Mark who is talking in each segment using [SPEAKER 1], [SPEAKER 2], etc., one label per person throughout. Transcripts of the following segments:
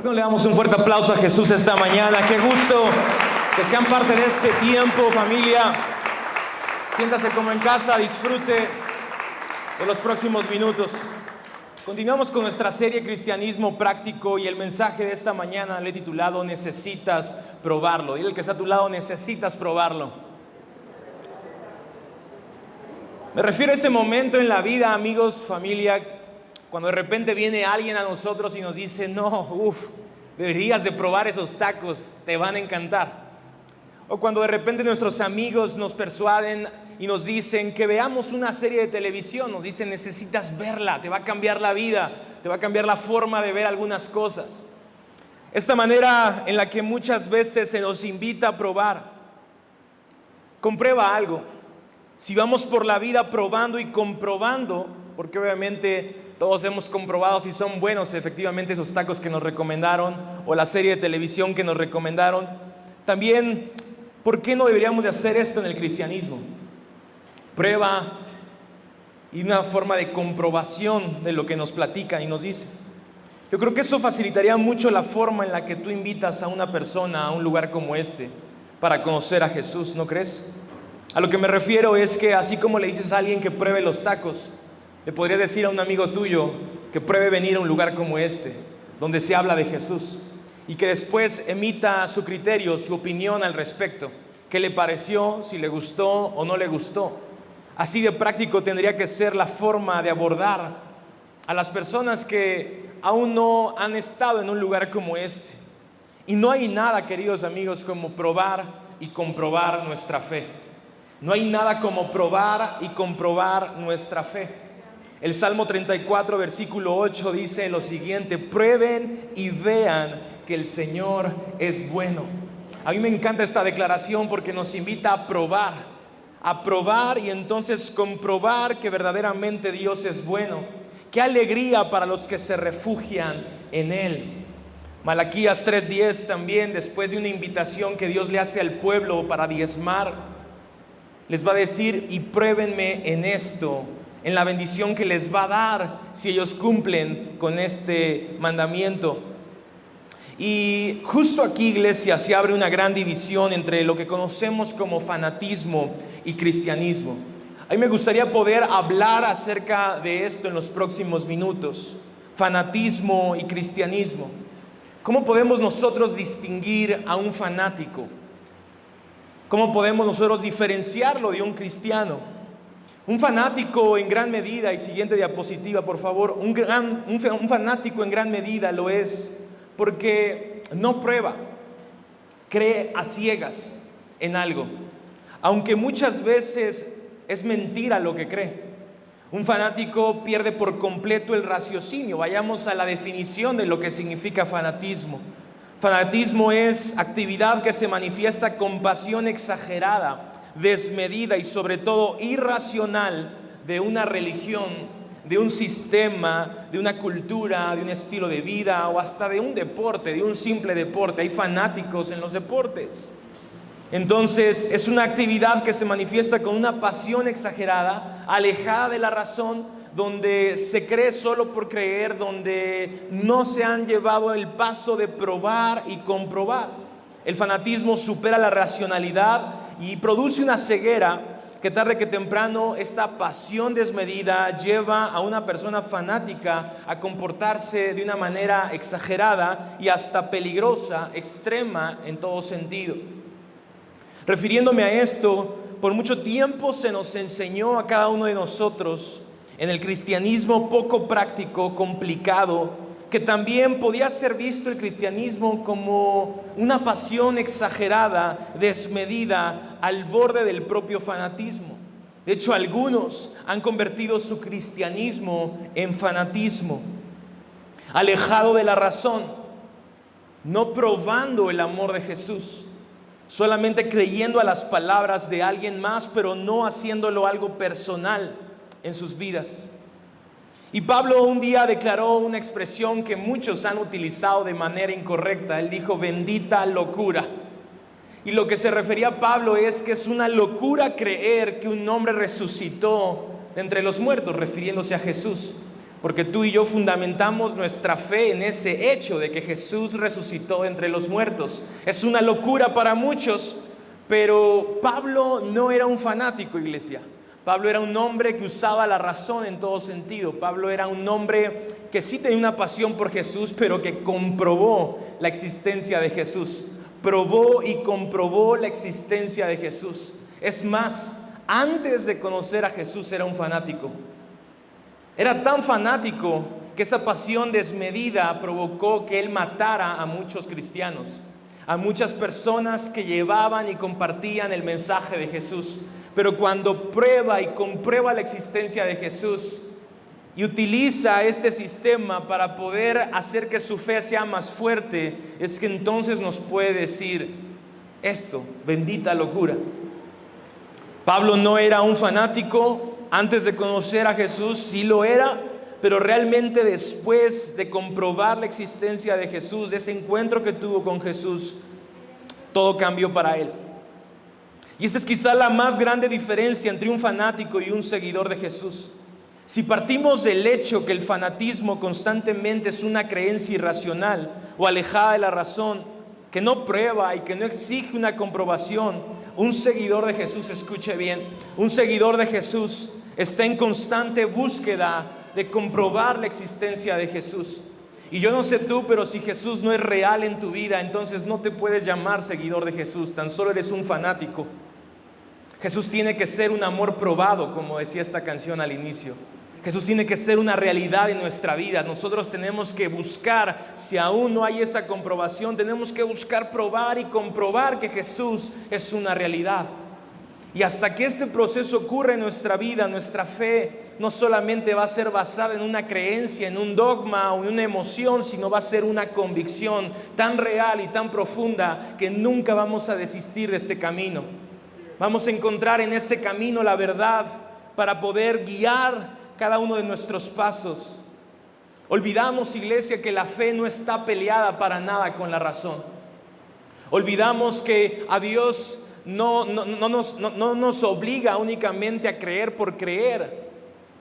[SPEAKER 1] qué no le damos un fuerte aplauso a Jesús esta mañana? Qué gusto que sean parte de este tiempo, familia. Siéntase como en casa, disfrute de los próximos minutos. Continuamos con nuestra serie Cristianismo Práctico y el mensaje de esta mañana le he titulado Necesitas probarlo. Dile al que está a tu lado, necesitas probarlo. Me refiero a ese momento en la vida, amigos, familia, cuando de repente viene alguien a nosotros y nos dice, deberías de probar esos tacos, te van a encantar. O cuando de repente nuestros amigos nos persuaden y nos dicen que veamos una serie de televisión, nos dicen, necesitas verla, te va a cambiar la vida, te va a cambiar la forma de ver algunas cosas. Esta manera en la que muchas veces se nos invita a probar. Comprueba algo. Si vamos por la vida probando y comprobando, porque obviamente todos hemos comprobado si son buenos efectivamente esos tacos que nos recomendaron o la serie de televisión que nos recomendaron, también, ¿por qué no deberíamos de hacer esto en el cristianismo? Prueba y una forma de comprobación de lo que nos platican y nos dicen. Yo creo que eso facilitaría mucho la forma en la que tú invitas a una persona a un lugar como este para conocer a Jesús, ¿no crees? A lo que me refiero es que así como le dices a alguien que pruebe los tacos, le podrías decir a un amigo tuyo que pruebe venir a un lugar como este, donde se habla de Jesús, y que después emita su criterio, su opinión al respecto. ¿Qué le pareció? ¿Si le gustó o no le gustó? Así de práctico tendría que ser la forma de abordar a las personas que aún no han estado en un lugar como este. Y no hay nada, queridos amigos, como probar y comprobar nuestra fe. No hay nada como probar y comprobar nuestra fe. El Salmo 34, versículo 8 dice lo siguiente: prueben y vean que el Señor es bueno. A mí me encanta esta declaración porque nos invita a probar y entonces comprobar que verdaderamente Dios es bueno. Qué alegría para los que se refugian en Él. Malaquías 3:10 también, después de una invitación que Dios le hace al pueblo para diezmar, les va a decir: y pruébenme en esto, en la bendición que les va a dar si ellos cumplen con este mandamiento. Y justo aquí, iglesia, se abre una gran división entre lo que conocemos como fanatismo y cristianismo. A mí me gustaría poder hablar acerca de esto en los próximos minutos. Fanatismo y cristianismo. ¿Cómo podemos nosotros distinguir a un fanático? ¿Cómo podemos nosotros diferenciarlo de un cristiano? Un fanático en gran medida, y siguiente diapositiva por favor, un fanático en gran medida lo es porque no prueba, cree a ciegas en algo, aunque muchas veces es mentira lo que cree. Un fanático pierde por completo el raciocinio. Vayamos a la definición de lo que significa fanatismo. Fanatismo es actividad que se manifiesta con pasión exagerada, desmedida y sobre todo irracional de una religión, de un sistema, de una cultura, de un estilo de vida o hasta de un deporte, de un simple deporte. Hay fanáticos en los deportes. Entonces es una actividad que se manifiesta con una pasión exagerada, alejada de la razón, donde se cree solo por creer, donde no se han llevado el paso de probar y comprobar. El fanatismo supera la racionalidad y produce una ceguera que tarde que temprano esta pasión desmedida lleva a una persona fanática a comportarse de una manera exagerada y hasta peligrosa, extrema en todo sentido. Refiriéndome a esto, por mucho tiempo se nos enseñó a cada uno de nosotros en el cristianismo poco práctico, complicado, que también podía ser visto el cristianismo como una pasión exagerada, desmedida, al borde del propio fanatismo. De hecho, algunos han convertido su cristianismo en fanatismo, alejado de la razón, no probando el amor de Jesús, solamente creyendo a las palabras de alguien más, pero no haciéndolo algo personal en sus vidas. Y Pablo un día declaró una expresión que muchos han utilizado de manera incorrecta. Él dijo: bendita locura. Y lo que se refería a Pablo es que es una locura creer que un hombre resucitó de entre los muertos, refiriéndose a Jesús. porque tú y yo fundamentamos nuestra fe en ese hecho de que Jesús resucitó de entre los muertos. Es una locura para muchos, pero Pablo no era un fanático, iglesia. Pablo era un hombre que usaba la razón en todo sentido. Pablo era un hombre que sí tenía una pasión por Jesús, pero que comprobó la existencia de Jesús. Probó y comprobó la existencia de Jesús. Es más, antes de conocer a Jesús era un fanático. Era tan fanático que esa pasión desmedida provocó que él matara a muchos cristianos, a muchas personas que llevaban y compartían el mensaje de Jesús. Pero cuando prueba y comprueba la existencia de Jesús y utiliza este sistema para poder hacer que su fe sea más fuerte, es que entonces nos puede decir esto: bendita locura. Pablo no era un fanático antes de conocer a Jesús, sí lo era, pero realmente después de comprobar la existencia de Jesús, de ese encuentro que tuvo con Jesús, todo cambió para él. Y esta es quizá la más grande diferencia entre un fanático y un seguidor de Jesús. Si partimos del hecho que el fanatismo constantemente es una creencia irracional o alejada de la razón, que no prueba y que no exige una comprobación, un seguidor de Jesús, escuche bien, un seguidor de Jesús está en constante búsqueda de comprobar la existencia de Jesús. Y yo no sé tú, pero si Jesús no es real en tu vida, entonces no te puedes llamar seguidor de Jesús, tan solo eres un fanático. Jesús tiene que ser un amor probado, como decía esta canción al inicio. Jesús tiene que ser una realidad en nuestra vida. Nosotros tenemos que buscar, si aún no hay esa comprobación, tenemos que buscar probar y comprobar que Jesús es una realidad. Y hasta que este proceso ocurra en nuestra vida, nuestra fe no solamente va a ser basada en una creencia, en un dogma o en una emoción, sino va a ser una convicción tan real y tan profunda que nunca vamos a desistir de este camino. Vamos a encontrar en ese camino la verdad para poder guiar cada uno de nuestros pasos. Olvidamos, iglesia, que la fe no está peleada para nada con la razón. Olvidamos que a Dios no nos obliga únicamente a creer por creer.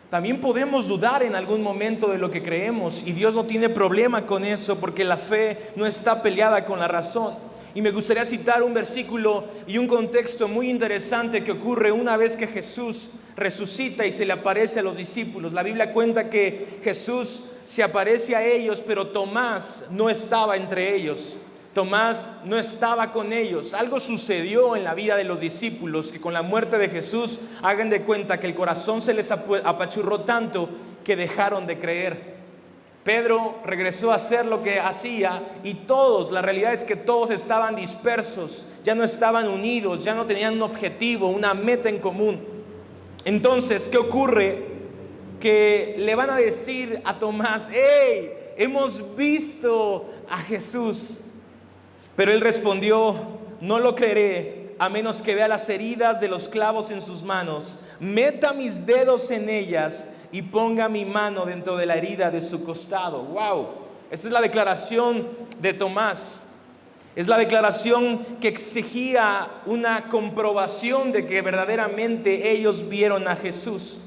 [SPEAKER 1] También podemos dudar en algún momento de lo que creemos, y Dios no tiene problema con eso, porque la fe no está peleada con la razón. Y me gustaría citar un versículo y un contexto muy interesante que ocurre una vez que Jesús resucita y se le aparece a los discípulos. La Biblia cuenta que Jesús se aparece a ellos, pero Tomás no estaba entre ellos. Tomás no estaba con ellos. Algo sucedió en la vida de los discípulos que con la muerte de Jesús, hagan de cuenta que el corazón se les apachurró tanto que dejaron de creer. Pedro regresó a hacer lo que hacía y todos, la realidad es que todos estaban dispersos, ya no estaban unidos, ya no tenían un objetivo, una meta en común. Entonces, ¿qué ocurre? Que le van a decir a Tomás: ¡hey! Hemos visto a Jesús. Pero él respondió: no lo creeré a menos que vea las heridas de los clavos en sus manos, meta mis dedos en ellas y ponga mi mano dentro de la herida de su costado. ¡Wow! Esta es la declaración de Tomás. Es la declaración que exigía una comprobación de que verdaderamente ellos vieron a Jesús.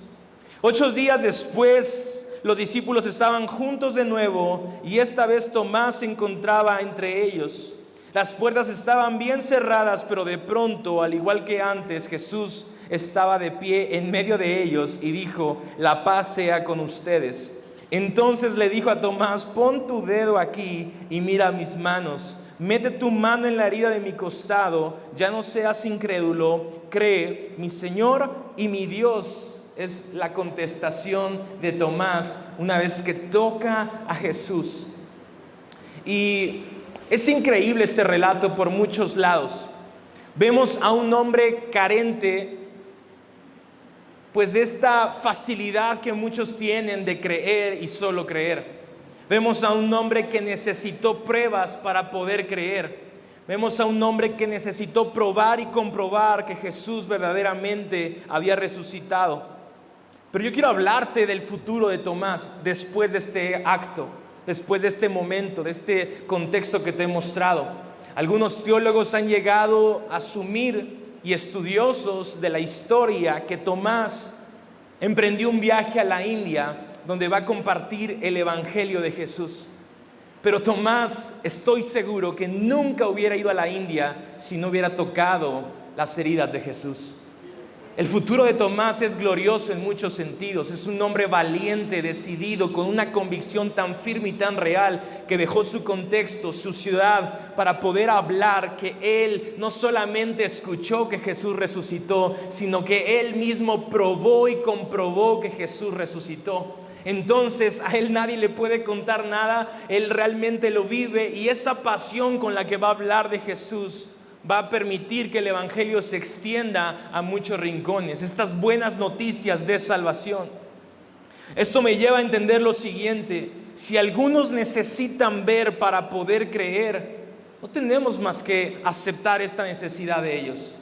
[SPEAKER 1] 8 días después, los discípulos estaban juntos de nuevo y esta vez Tomás se encontraba entre ellos. Las puertas estaban bien cerradas, pero de pronto, al igual que antes, Jesús estaba de pie en medio de ellos y dijo: la paz sea con ustedes. Entonces le dijo a Tomás: pon tu dedo aquí y mira mis manos. Mete tu mano en la herida de mi costado. Ya no seas incrédulo, cree. Mi Señor y mi Dios. Es la contestación de Tomás una vez que toca a Jesús. Y es increíble este relato por muchos lados. Vemos a un hombre carente, pues de esta facilidad que muchos tienen de creer y solo creer. Vemos a un hombre que necesitó pruebas para poder creer. Vemos a un hombre que necesitó probar y comprobar que Jesús verdaderamente había resucitado. Pero yo quiero hablarte del futuro de Tomás después de este acto, después de este momento, de este contexto que te he mostrado. Algunos teólogos han llegado a asumir, y estudiosos de la historia, que Tomás emprendió un viaje a la India donde va a compartir el Evangelio de Jesús. Pero Tomás, estoy seguro que nunca hubiera ido a la India si no hubiera tocado las heridas de Jesús. El futuro de Tomás es glorioso en muchos sentidos. Es un hombre valiente, decidido, con una convicción tan firme y tan real que dejó su contexto, su ciudad, para poder hablar que él no solamente escuchó que Jesús resucitó, sino que él mismo probó y comprobó que Jesús resucitó. Entonces a él nadie le puede contar nada, él realmente lo vive, y esa pasión con la que va a hablar de Jesús va a permitir que el Evangelio se extienda a muchos rincones, estas buenas noticias de salvación. Esto me lleva a entender lo siguiente: si algunos necesitan ver para poder creer, no tenemos más que aceptar esta necesidad de ellos.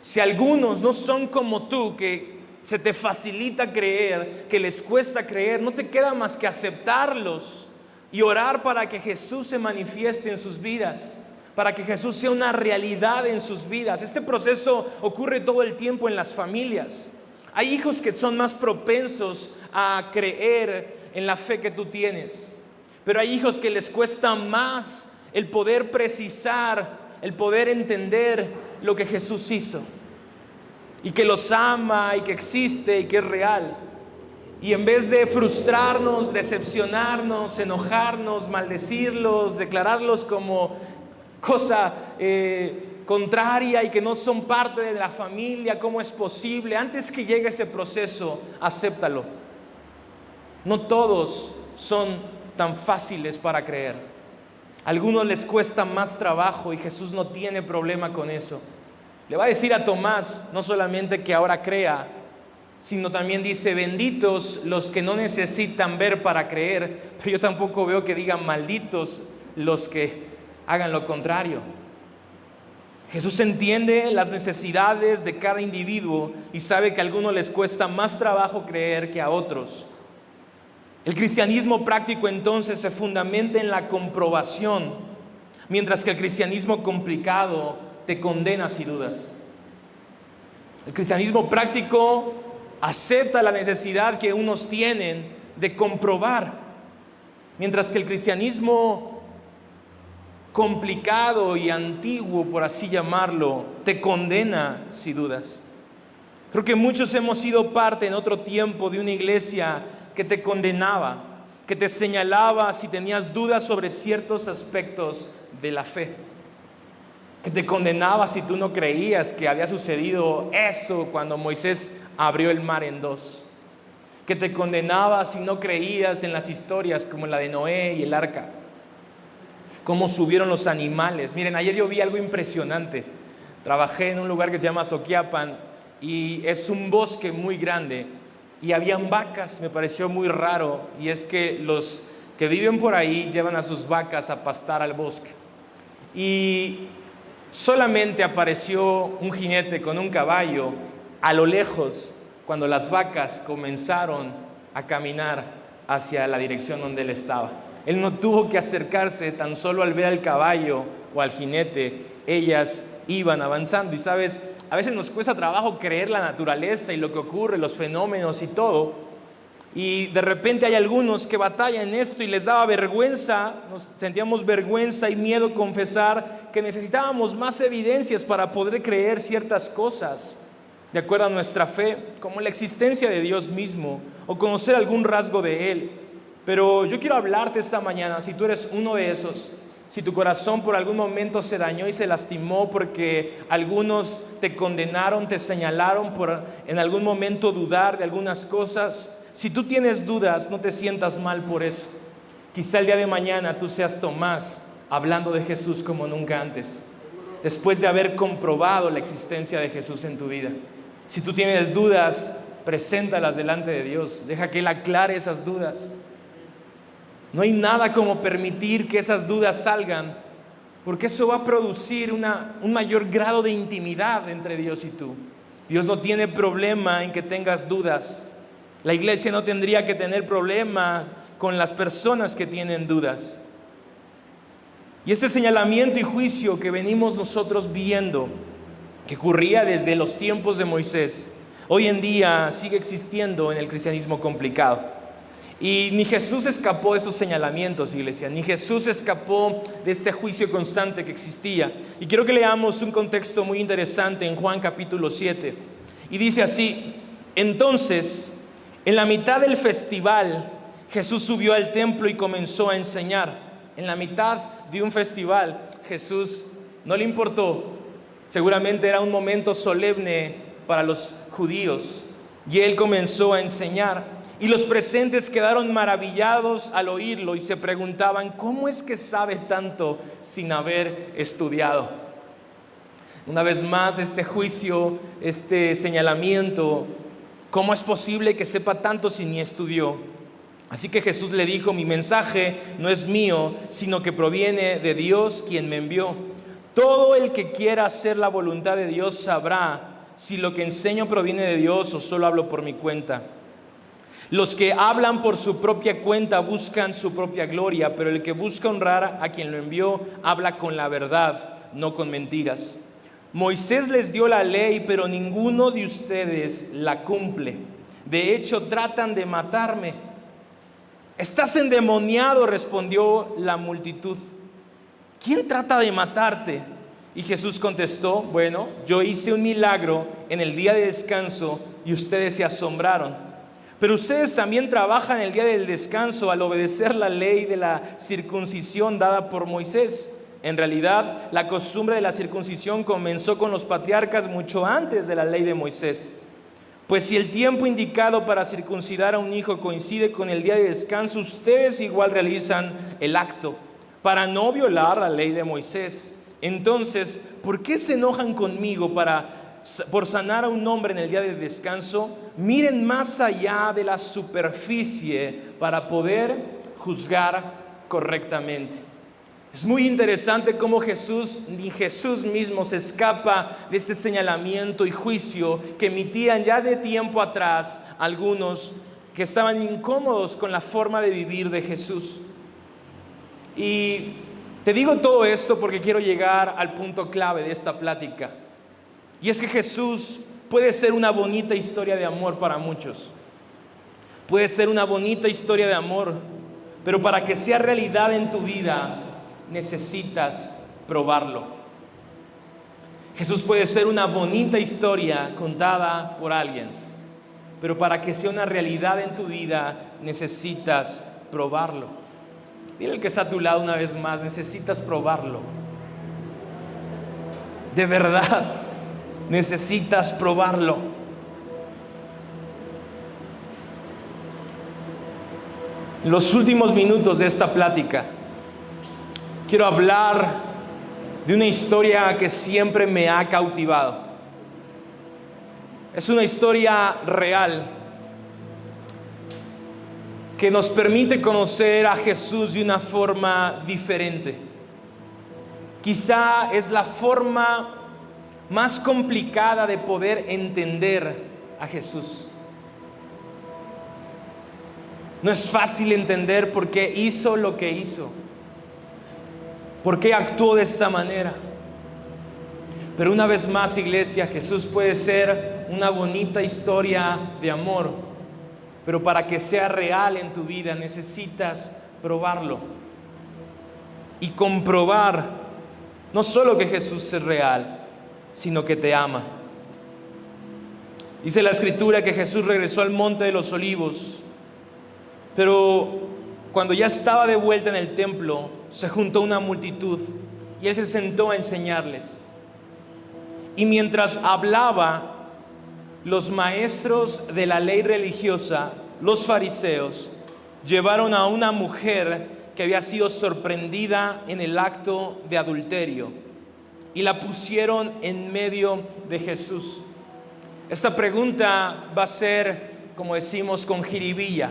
[SPEAKER 1] Si algunos no son como tú, que se te facilita creer, que les cuesta creer, no te queda más que aceptarlos y orar para que Jesús se manifieste en sus vidas, para que Jesús sea una realidad en sus vidas. Este proceso ocurre todo el tiempo en las familias. Hay hijos que son más propensos a creer en la fe que tú tienes, pero hay hijos que les cuesta más el poder precisar, el poder entender lo que Jesús hizo, y que los ama, y que existe, y que es real. Y en vez de frustrarnos, decepcionarnos, enojarnos, maldecirlos, declararlos como cosa contraria y que no son parte de la familia, ¿cómo es posible? Antes que llegue ese proceso, acéptalo. No todos son tan fáciles para creer. A algunos les cuesta más trabajo y Jesús no tiene problema con eso. Le va a decir a Tomás no solamente que ahora crea, sino también dice: benditos los que no necesitan ver para creer. Pero yo tampoco veo que digan malditos los que hagan lo contrario. Jesús entiende las necesidades de cada individuo y sabe que a algunos les cuesta más trabajo creer que a otros. El cristianismo práctico entonces se fundamenta en la comprobación, mientras que el cristianismo complicado te condena si dudas. El cristianismo práctico acepta la necesidad que unos tienen de comprobar, mientras que el cristianismo complicado y antiguo, por así llamarlo, te condena si dudas. Creo que muchos hemos sido parte en otro tiempo de una iglesia que te condenaba, que te señalaba si tenías dudas sobre ciertos aspectos de la fe, que te condenaba si tú no creías que había sucedido eso cuando Moisés abrió el mar en dos, que te condenaba si no creías en las historias como la de Noé y el arca, cómo subieron los animales. Miren, ayer yo vi algo impresionante. Trabajé en un lugar que se llama Soquiapan y es un bosque muy grande y habían vacas. Me pareció muy raro, y es que los que viven por ahí llevan a sus vacas a pastar al bosque, y solamente apareció un jinete con un caballo a lo lejos cuando las vacas comenzaron a caminar hacia la dirección donde él estaba. Él no tuvo que acercarse, tan solo al ver al caballo o al jinete, ellas iban avanzando. Y sabes, a veces nos cuesta trabajo creer la naturaleza y lo que ocurre, los fenómenos y todo. Y de repente hay algunos que batallan en esto y les daba vergüenza, nos sentíamos vergüenza y miedo confesar que necesitábamos más evidencias para poder creer ciertas cosas de acuerdo a nuestra fe, como la existencia de Dios mismo o conocer algún rasgo de Él. Pero yo quiero hablarte esta mañana, si tú eres uno de esos, si tu corazón por algún momento se dañó y se lastimó porque algunos te condenaron, te señalaron por en algún momento dudar de algunas cosas. Si tú tienes dudas, no te sientas mal por eso. Quizá el día de mañana tú seas Tomás hablando de Jesús como nunca antes, después de haber comprobado la existencia de Jesús en tu vida. Si tú tienes dudas, preséntalas delante de Dios. Deja que Él aclare esas dudas. No hay nada como permitir que esas dudas salgan, porque eso va a producir un mayor grado de intimidad entre Dios y tú. Dios no tiene problema en que tengas dudas. La iglesia no tendría que tener problemas con las personas que tienen dudas. Y este señalamiento y juicio que venimos nosotros viendo, que ocurría desde los tiempos de Moisés, hoy en día sigue existiendo en el cristianismo complicado. Y ni Jesús escapó de estos señalamientos, iglesia, ni Jesús escapó de este juicio constante que existía. Y quiero que leamos un contexto muy interesante en Juan capítulo 7. Y dice así: entonces, en la mitad del festival, Jesús subió al templo y comenzó a enseñar. En la mitad de un festival, Jesús no le importó. Seguramente era un momento solemne para los judíos. Y él comenzó a enseñar. Y los presentes quedaron maravillados al oírlo y se preguntaban: ¿cómo es que sabe tanto sin haber estudiado? Una vez más, este juicio, este señalamiento: ¿cómo es posible que sepa tanto si ni estudió? Así que Jesús le dijo: mi mensaje no es mío, sino que proviene de Dios, quien me envió. Todo el que quiera hacer la voluntad de Dios sabrá si lo que enseño proviene de Dios o solo hablo por mi cuenta. Los que hablan por su propia cuenta buscan su propia gloria, pero el que busca honrar a quien lo envió habla con la verdad, no con mentiras. Moisés les dio la ley, pero ninguno de ustedes la cumple. De hecho, tratan de matarme. Estás endemoniado, respondió la multitud. ¿Quién trata de matarte? Y Jesús contestó: bueno, yo hice un milagro en el día de descanso y ustedes se asombraron. Pero ustedes también trabajan el día del descanso al obedecer la ley de la circuncisión dada por Moisés. En realidad, la costumbre de la circuncisión comenzó con los patriarcas mucho antes de la ley de Moisés. Pues si el tiempo indicado para circuncidar a un hijo coincide con el día de descanso, ustedes igual realizan el acto para no violar la ley de Moisés. Entonces, ¿por qué se enojan conmigo por sanar a un hombre en el día de descanso? Miren más allá de la superficie para poder juzgar correctamente. Es muy interesante cómo ni Jesús mismo se escapa de este señalamiento y juicio que emitían ya de tiempo atrás algunos que estaban incómodos con la forma de vivir de Jesús. Y te digo todo esto porque quiero llegar al punto clave de esta plática. Y es que Jesús puede ser una bonita historia de amor para muchos. Puede ser una bonita historia de amor, pero para que sea realidad en tu vida, necesitas probarlo. Jesús puede ser una bonita historia contada por alguien, pero para que sea una realidad en tu vida, necesitas probarlo. Dile al que está a tu lado una vez más: necesitas probarlo. De verdad. Necesitas probarlo. En los últimos minutos de esta plática, quiero hablar de una historia que siempre me ha cautivado. Es una historia real que nos permite conocer a Jesús de una forma diferente. Quizá es la forma más complicada de poder entender a Jesús. No es fácil entender por qué hizo lo que hizo, por qué actuó de esa manera. Pero una vez más, iglesia, Jesús puede ser una bonita historia de amor, pero para que sea real en tu vida necesitas probarlo y comprobar no solo que Jesús es real, sino que te ama. Dice la Escritura que Jesús regresó al monte de los olivos, pero cuando ya estaba de vuelta en el templo, se juntó una multitud y él se sentó a enseñarles. Y mientras hablaba, los maestros de la ley religiosa, los fariseos, llevaron a una mujer que había sido sorprendida en el acto de adulterio y la pusieron en medio de Jesús. Esta pregunta va a ser, como decimos, con jiribilla.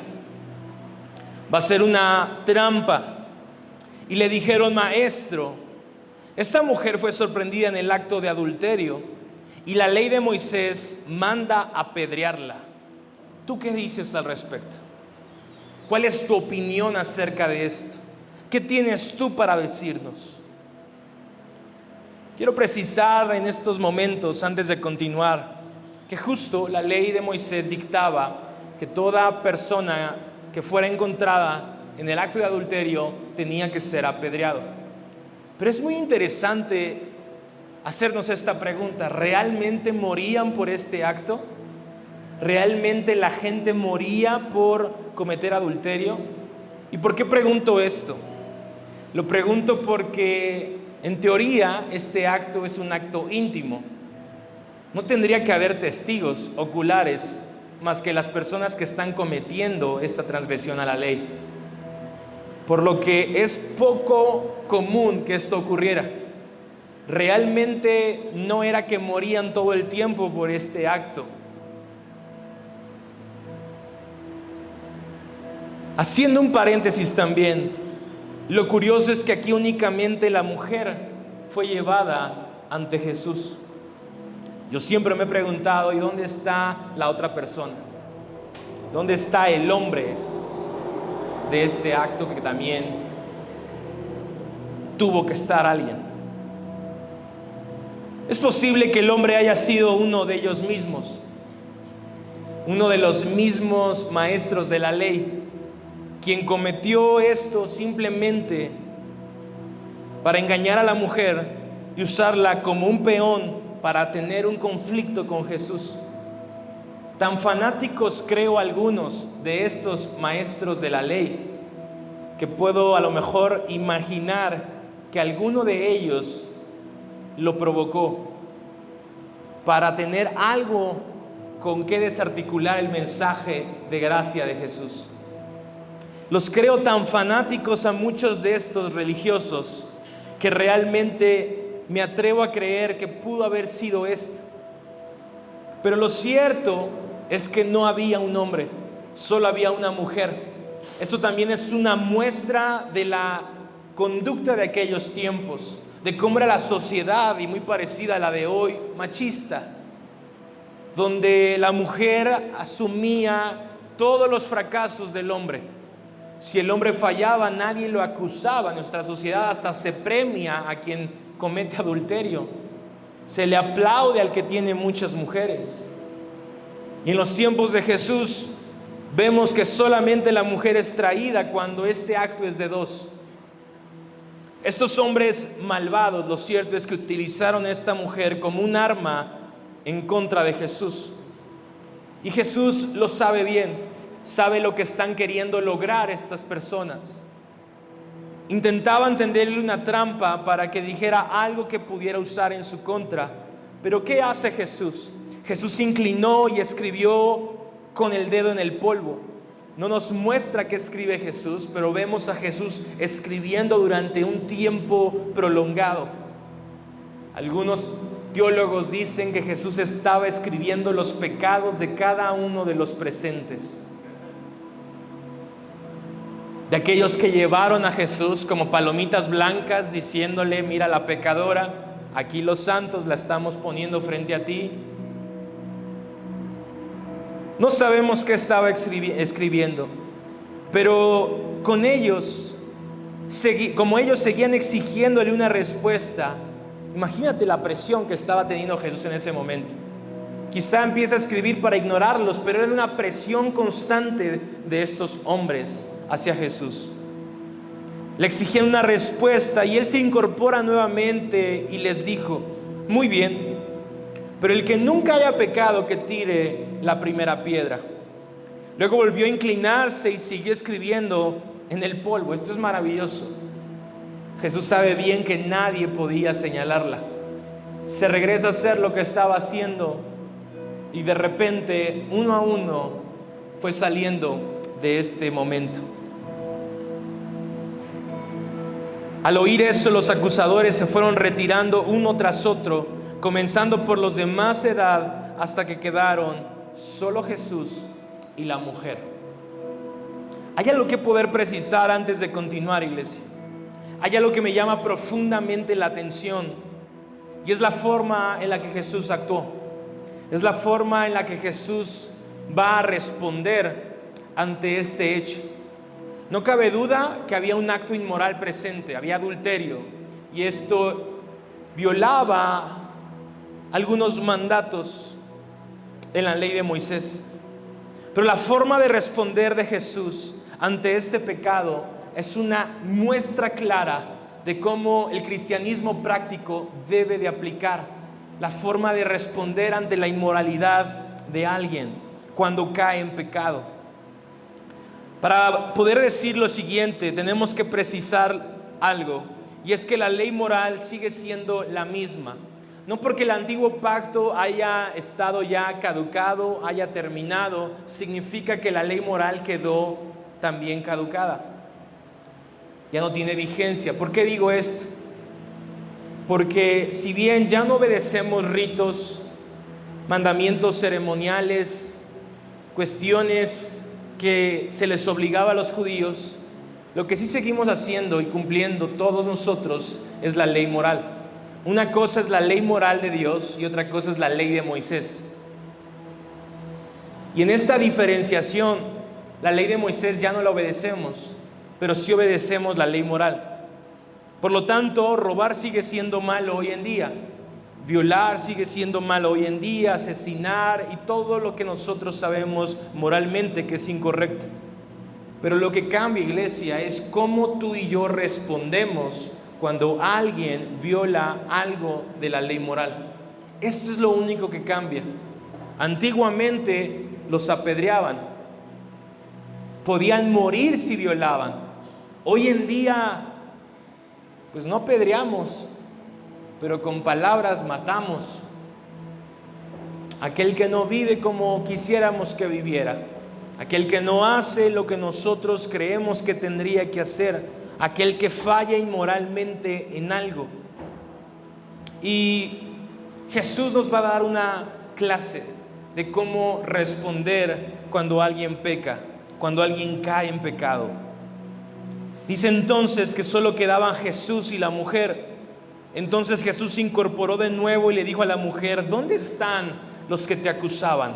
[SPEAKER 1] Va a ser una trampa. Y le dijeron: maestro, esta mujer fue sorprendida en el acto de adulterio y la ley de Moisés manda apedrearla. ¿Tú qué dices al respecto? ¿Cuál es tu opinión acerca de esto? ¿Qué tienes tú para decirnos? Quiero precisar en estos momentos, antes de continuar, que justo la ley de Moisés dictaba que toda persona que fuera encontrada en el acto de adulterio tenía que ser apedreado. Pero es muy interesante hacernos esta pregunta: ¿realmente morían por este acto? ¿Realmente la gente moría por cometer adulterio? ¿Y por qué pregunto esto? Lo pregunto porque en teoría este acto es un acto íntimo. No tendría que haber testigos oculares más que las personas que están cometiendo esta transgresión a la ley. Por lo que es poco común que esto ocurriera. Realmente no era que morían todo el tiempo por este acto. Haciendo un paréntesis también, lo curioso es que aquí únicamente la mujer fue llevada ante Jesús. Yo siempre me he preguntado, ¿y dónde está la otra persona? ¿Dónde está el hombre de este acto que también tuvo que estar alguien? Es posible que el hombre haya sido uno de ellos mismos, uno de los mismos maestros de la ley, quien cometió esto simplemente para engañar a la mujer y usarla como un peón para tener un conflicto con Jesús. Tan fanáticos creo algunos de estos maestros de la ley, que puedo a lo mejor imaginar que alguno de ellos lo provocó para tener algo con que desarticular el mensaje de gracia de Jesús. Los creo tan fanáticos a muchos de estos religiosos que realmente me atrevo a creer que pudo haber sido esto. Pero lo cierto es que no había un hombre, solo había una mujer. Esto también es una muestra de la conducta de aquellos tiempos, de cómo era la sociedad, y muy parecida a la de hoy, machista, donde la mujer asumía todos los fracasos del hombre. Si el hombre fallaba, nadie lo acusaba. Nuestra sociedad hasta se premia a quien comete adulterio. Se le aplaude al que tiene muchas mujeres. Y en los tiempos de Jesús vemos que solamente la mujer es traída cuando este acto es de dos. Estos hombres malvados, lo cierto es que utilizaron a esta mujer como un arma en contra de Jesús. Y Jesús lo sabe bien. Sabe lo que están queriendo lograr estas personas. Intentaban tenderle una trampa para que dijera algo que pudiera usar en su contra. Pero ¿qué hace Jesús? Jesús se inclinó y escribió con el dedo en el polvo. No nos muestra qué escribe Jesús, pero vemos a Jesús escribiendo durante un tiempo prolongado. Algunos teólogos dicen que Jesús estaba escribiendo los pecados de cada uno de los presentes. De aquellos que llevaron a Jesús como palomitas blancas diciéndole: mira la pecadora, aquí los santos la estamos poniendo frente a ti. No sabemos qué estaba escribiendo, pero con ellos, como ellos seguían exigiéndole una respuesta, imagínate la presión que estaba teniendo Jesús en ese momento. Quizá empieza a escribir para ignorarlos, pero era una presión constante de estos hombres hacia Jesús. Le exigían una respuesta y él se incorpora nuevamente y les dijo: muy bien, pero el que nunca haya pecado, que tire la primera piedra. Luego volvió a inclinarse y siguió escribiendo en el polvo. Esto es maravilloso. Jesús sabe bien que nadie podía señalarla. Se regresa a hacer lo que estaba haciendo y de repente, uno a uno, fue saliendo de este momento. Al oír eso, los acusadores se fueron retirando uno tras otro, comenzando por los de más edad, hasta que quedaron solo Jesús y la mujer. Hay algo que poder precisar antes de continuar, iglesia. Hay algo que me llama profundamente la atención, y es la forma en la que Jesús actuó. Es la forma en la que Jesús va a responder ante este hecho. No cabe duda que había un acto inmoral presente, había adulterio, y esto violaba algunos mandatos en la ley de Moisés. Pero la forma de responder de Jesús ante este pecado es una muestra clara de cómo el cristianismo práctico debe de aplicar la forma de responder ante la inmoralidad de alguien cuando cae en pecado. Para poder decir lo siguiente, tenemos que precisar algo, y es que la ley moral sigue siendo la misma. No porque el antiguo pacto haya estado ya caducado, haya terminado, significa que la ley moral quedó también caducada. Ya no tiene vigencia. ¿Por qué digo esto? Porque si bien ya no obedecemos ritos, mandamientos ceremoniales, cuestiones que se les obligaba a los judíos, lo que sí seguimos haciendo y cumpliendo todos nosotros es la ley moral. Una cosa es la ley moral de Dios y otra cosa es la ley de Moisés. Y en esta diferenciación, la ley de Moisés ya no la obedecemos, pero sí obedecemos la ley moral. Por lo tanto, robar sigue siendo malo hoy en día, violar sigue siendo malo hoy en día, asesinar y todo lo que nosotros sabemos moralmente que es incorrecto. Pero lo que cambia, iglesia, es cómo tú y yo respondemos cuando alguien viola algo de la ley moral. Esto es lo único que cambia. Antiguamente los apedreaban, podían morir si violaban. Hoy en día, pues no apedreamos, pero con palabras matamos. Aquel que no vive como quisiéramos que viviera, aquel que no hace lo que nosotros creemos que tendría que hacer, aquel que falla inmoralmente en algo. Y Jesús nos va a dar una clase de cómo responder cuando alguien peca, cuando alguien cae en pecado. Dice entonces que solo quedaban Jesús y la mujer. Entonces Jesús se incorporó de nuevo y le dijo a la mujer: ¿dónde están los que te acusaban?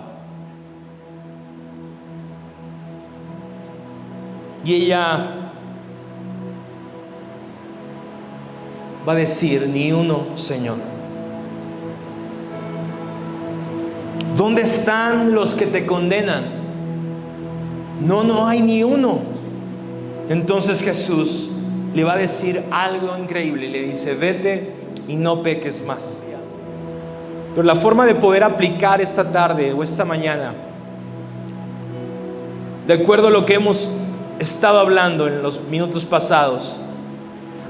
[SPEAKER 1] Y ella va a decir: ni uno, Señor. ¿Dónde están los que te condenan? No hay ni uno. Entonces Jesús le va a decir algo increíble. Le dice: vete y no peques más. Pero la forma de poder aplicar esta tarde o esta mañana, de acuerdo a lo que hemos estado hablando en los minutos pasados,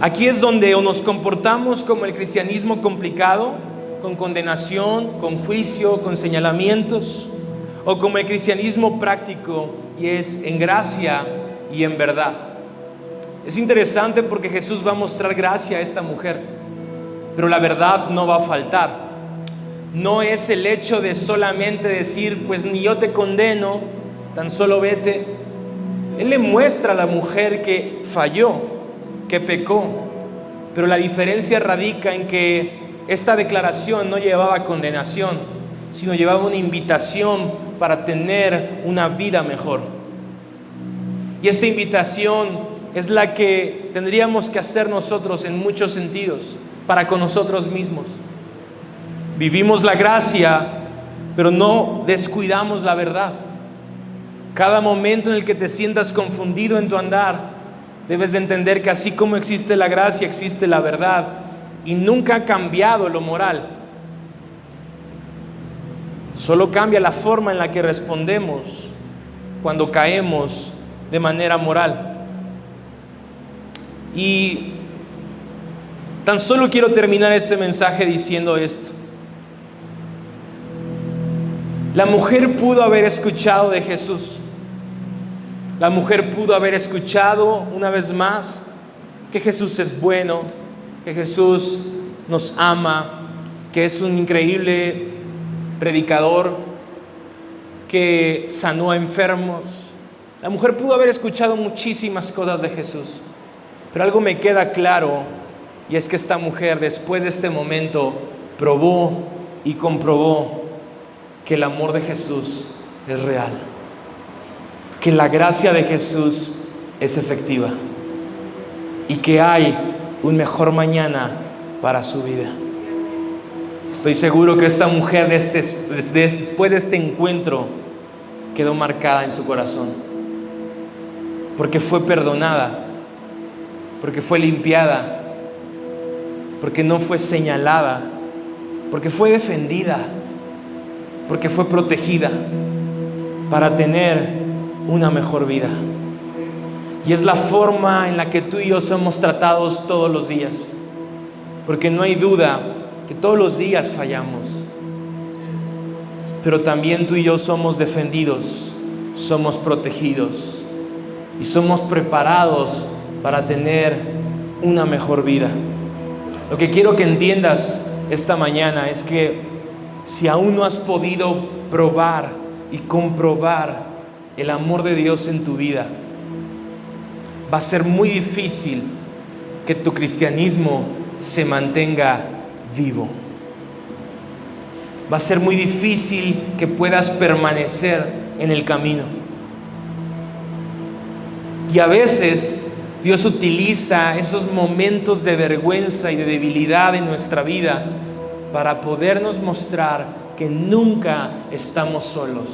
[SPEAKER 1] aquí es donde o nos comportamos como el cristianismo complicado, con condenación, con juicio, con señalamientos, o como el cristianismo práctico, y es en gracia y en verdad. Es interesante porque Jesús va a mostrar gracia a esta mujer, pero la verdad no va a faltar. No es el hecho de solamente decir: pues ni yo te condeno, tan solo vete. Él le muestra a la mujer que falló, que pecó, pero la diferencia radica en que esta declaración no llevaba condenación, sino llevaba una invitación para tener una vida mejor. Y esta invitación es la que tendríamos que hacer nosotros en muchos sentidos, para con nosotros mismos. Vivimos la gracia, pero no descuidamos la verdad. Cada momento en el que te sientas confundido en tu andar, debes de entender que así como existe la gracia, existe la verdad, y nunca ha cambiado lo moral. Solo cambia la forma en la que respondemos cuando caemos de manera moral. Y tan solo quiero terminar este mensaje diciendo esto. La mujer pudo haber escuchado de Jesús. La mujer pudo haber escuchado una vez más que Jesús es bueno, que Jesús nos ama, que es un increíble predicador, que sanó a enfermos. La mujer pudo haber escuchado muchísimas cosas de Jesús, pero algo me queda claro, y es que esta mujer, después de este momento, probó y comprobó que el amor de Jesús es real, que la gracia de Jesús es efectiva y que hay un mejor mañana para su vida. Estoy seguro que esta mujer después de este encuentro quedó marcada en su corazón. porque fue perdonada, porque fue limpiada, porque no fue señalada, porque fue defendida, porque fue protegida para tener una mejor vida. Y es la forma en la que tú y yo somos tratados todos los días, porque no hay duda que todos los días fallamos, pero también tú y yo somos defendidos, somos protegidos y somos preparados para tener una mejor vida. Lo que quiero que entiendas esta mañana es que si aún no has podido probar y comprobar el amor de Dios en tu vida, va a ser muy difícil que tu cristianismo se mantenga vivo. Va a ser muy difícil que puedas permanecer en el camino. Y a veces Dios utiliza esos momentos de vergüenza y de debilidad en nuestra vida para podernos mostrar que nunca estamos solos,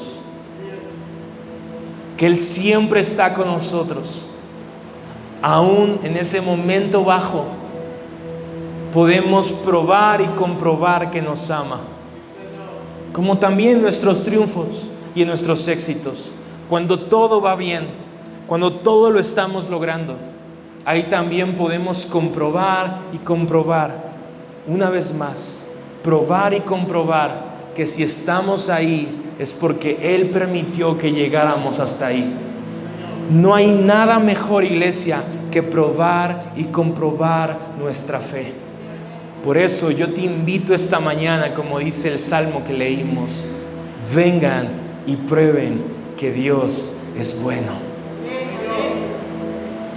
[SPEAKER 1] que Él siempre está con nosotros. Aún en ese momento bajo podemos probar y comprobar que nos ama, como también en nuestros triunfos y en nuestros éxitos. Cuando todo va bien, cuando todo lo estamos logrando, ahí también podemos comprobar y comprobar una vez más, probar y comprobar que si estamos ahí es porque Él permitió que llegáramos hasta ahí. No hay nada mejor, iglesia, que probar y comprobar nuestra fe. Por eso yo te invito esta mañana, como dice el salmo que leímos, vengan y prueben que Dios es bueno.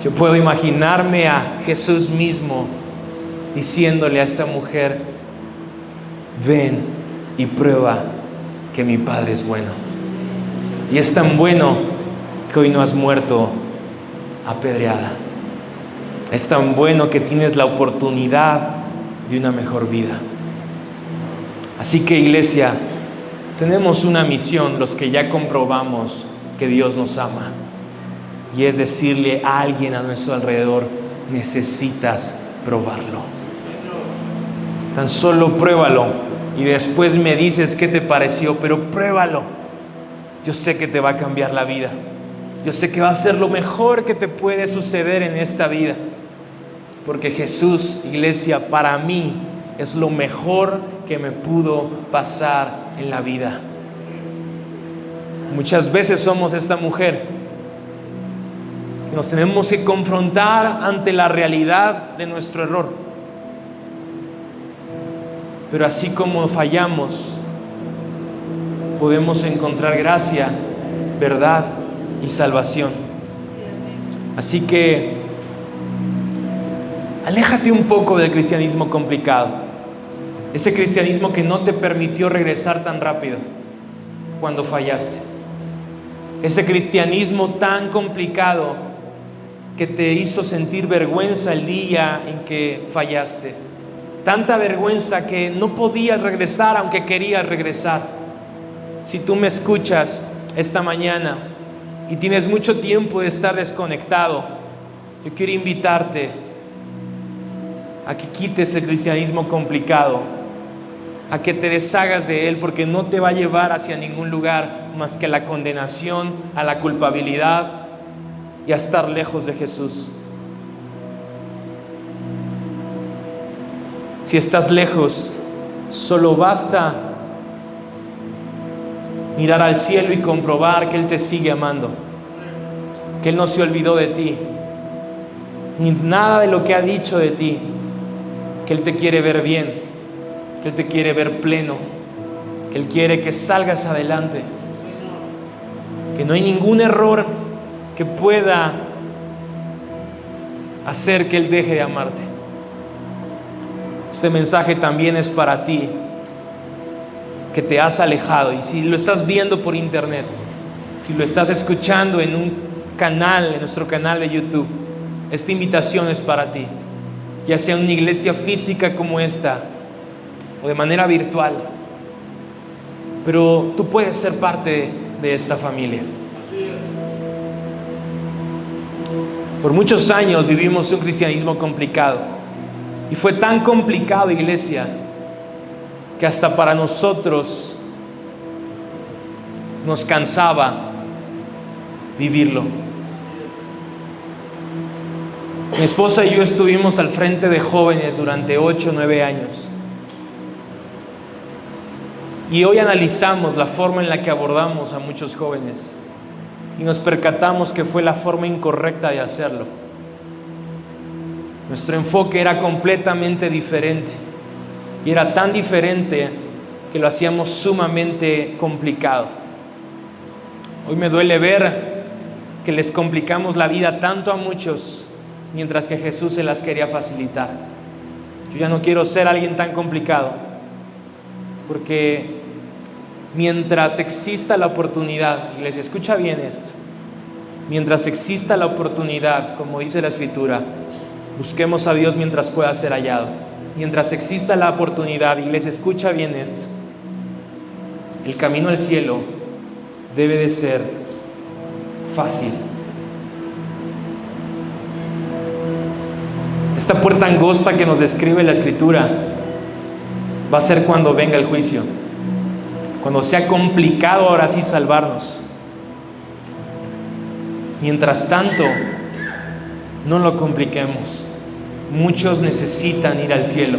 [SPEAKER 1] Yo puedo imaginarme a Jesús mismo diciéndole a esta mujer, ven y prueba que mi Padre es bueno. Y es tan bueno que hoy no has muerto apedreada. Es tan bueno que tienes la oportunidad de una mejor vida. Así que, iglesia, tenemos una misión, los que ya comprobamos que Dios nos ama, y es decirle a alguien a nuestro alrededor, necesitas probarlo. Tan solo pruébalo y después me dices qué te pareció, pero pruébalo. Yo sé que te va a cambiar la vida. Yo sé que va a ser lo mejor que te puede suceder en esta vida. Porque Jesús, iglesia, para mí es lo mejor que me pudo pasar en la vida. Muchas veces somos esta mujer que nos tenemos que confrontar ante la realidad de nuestro error. Pero así como fallamos, podemos encontrar gracia, verdad y salvación. Así que aléjate un poco del cristianismo complicado, ese cristianismo que no te permitió regresar tan rápido cuando fallaste, ese cristianismo tan complicado que te hizo sentir vergüenza el día en que fallaste, tanta vergüenza que no podías regresar aunque querías regresar. Si tú me escuchas esta mañana y tienes mucho tiempo de estar desconectado, yo quiero invitarte a que quites el cristianismo complicado, a que te deshagas de él, porque no te va a llevar hacia ningún lugar más que a la condenación, a la culpabilidad y a estar lejos de Jesús. Si estás lejos, solo basta mirar al cielo y comprobar que Él te sigue amando, que Él no se olvidó de ti, ni nada de lo que ha dicho de ti, que Él te quiere ver bien, que Él te quiere ver pleno, que Él quiere que salgas adelante, que no hay ningún error que pueda hacer que Él deje de amarte. Este mensaje también es para ti, que te has alejado, y si lo estás viendo por internet, si lo estás escuchando en un canal, en nuestro canal de YouTube, esta invitación es para ti, ya sea en una iglesia física como esta o de manera virtual, pero tú puedes ser parte de esta familia. Por muchos años vivimos un cristianismo complicado. Y fue tan complicado, iglesia, que hasta para nosotros nos cansaba vivirlo. Mi esposa y yo estuvimos al frente de jóvenes durante 8 o 9 años. Y hoy analizamos la forma en la que abordamos a muchos jóvenes y nos percatamos que fue la forma incorrecta de hacerlo. Nuestro enfoque era completamente diferente y era tan diferente que lo hacíamos sumamente complicado. Hoy me duele ver que les complicamos la vida tanto a muchos mientras que Jesús se las quería facilitar. Yo ya no quiero ser alguien tan complicado, porque mientras exista la oportunidad, iglesia, escucha bien esto, mientras exista la oportunidad, como dice la Escritura, busquemos a Dios mientras pueda ser hallado. Mientras exista la oportunidad, iglesia, escucha bien esto, el camino al cielo debe de ser fácil. Esta puerta angosta que nos describe la Escritura va a ser cuando venga el juicio, cuando sea complicado ahora sí salvarnos. Mientras tanto, no lo compliquemos. Muchos necesitan ir al cielo.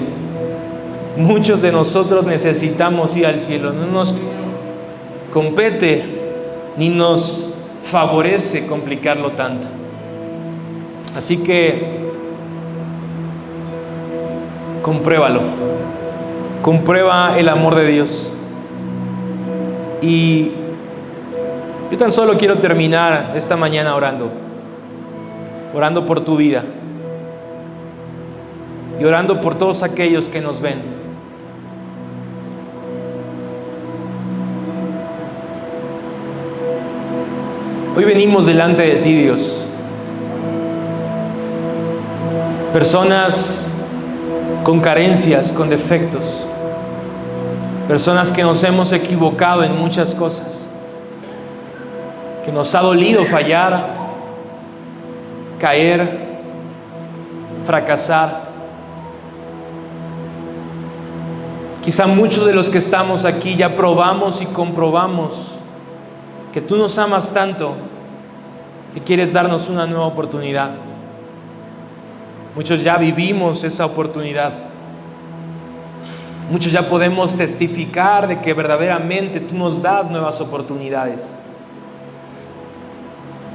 [SPEAKER 1] Muchos de nosotros necesitamos ir al cielo. No nos compete ni nos favorece complicarlo tanto. Así que compruébalo. Comprueba el amor de Dios. Y yo tan solo quiero terminar esta mañana orando por tu vida y orando por todos aquellos que nos ven. Hoy venimos delante de ti, Dios, personas con carencias, con defectos, personas que nos hemos equivocado en muchas cosas, que nos ha dolido fallar, caer, fracasar. Quizá muchos de los que estamos aquí ya probamos y comprobamos que tú nos amas tanto que quieres darnos una nueva oportunidad. Muchos ya vivimos esa oportunidad. Muchos ya podemos testificar de que verdaderamente tú nos das nuevas oportunidades.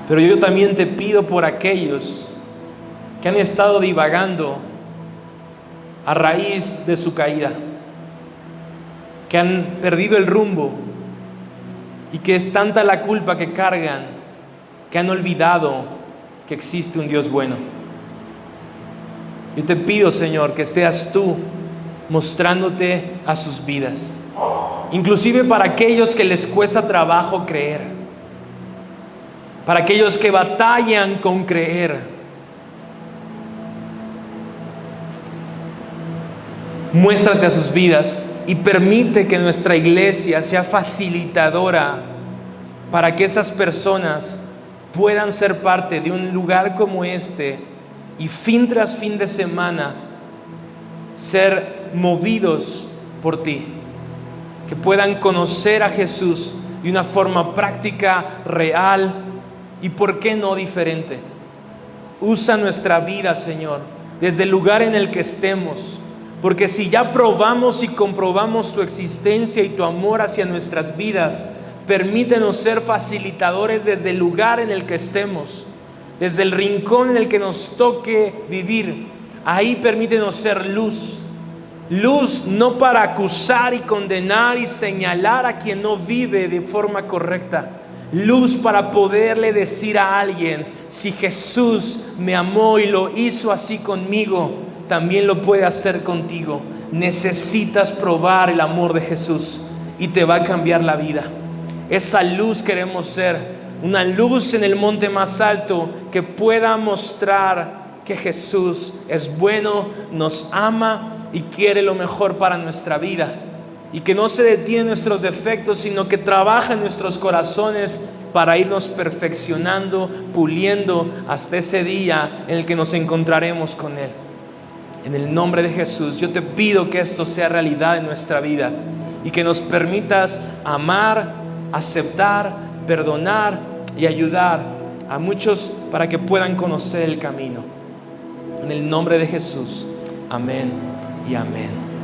[SPEAKER 1] Pero yo también te pido por aquellos que han estado divagando a raíz de su caída, que han perdido el rumbo y que es tanta la culpa que cargan que han olvidado que existe un Dios bueno. Yo te pido, Señor, que seas tú mostrándote a sus vidas, inclusive para aquellos que les cuesta trabajo creer, para aquellos que batallan con creer. Muéstrate a sus vidas y permite que nuestra iglesia sea facilitadora para que esas personas puedan ser parte de un lugar como este y fin tras fin de semana ser movidos por ti, que puedan conocer a Jesús de una forma práctica, real y por qué no diferente. Usa nuestra vida, Señor, desde el lugar en el que estemos, porque si ya probamos y comprobamos tu existencia y tu amor hacia nuestras vidas, permítenos ser facilitadores desde el lugar en el que estemos, desde el rincón en el que nos toque vivir. Ahí permítenos ser luz. Luz no para acusar y condenar y señalar a quien no vive de forma correcta. Luz para poderle decir a alguien: si Jesús me amó y lo hizo así conmigo, también lo puede hacer contigo. Necesitas probar el amor de Jesús y te va a cambiar la vida. Esa luz queremos ser, una luz en el monte más alto que pueda mostrar que Jesús es bueno, nos ama y quiere lo mejor para nuestra vida, y que no se detiene en nuestros defectos, sino que trabaja en nuestros corazones para irnos perfeccionando, puliendo hasta ese día en el que nos encontraremos con Él. En el nombre de Jesús, yo te pido que esto sea realidad en nuestra vida y que nos permitas amar, aceptar, perdonar y ayudar a muchos para que puedan conocer el camino. En el nombre de Jesús, amén y amén.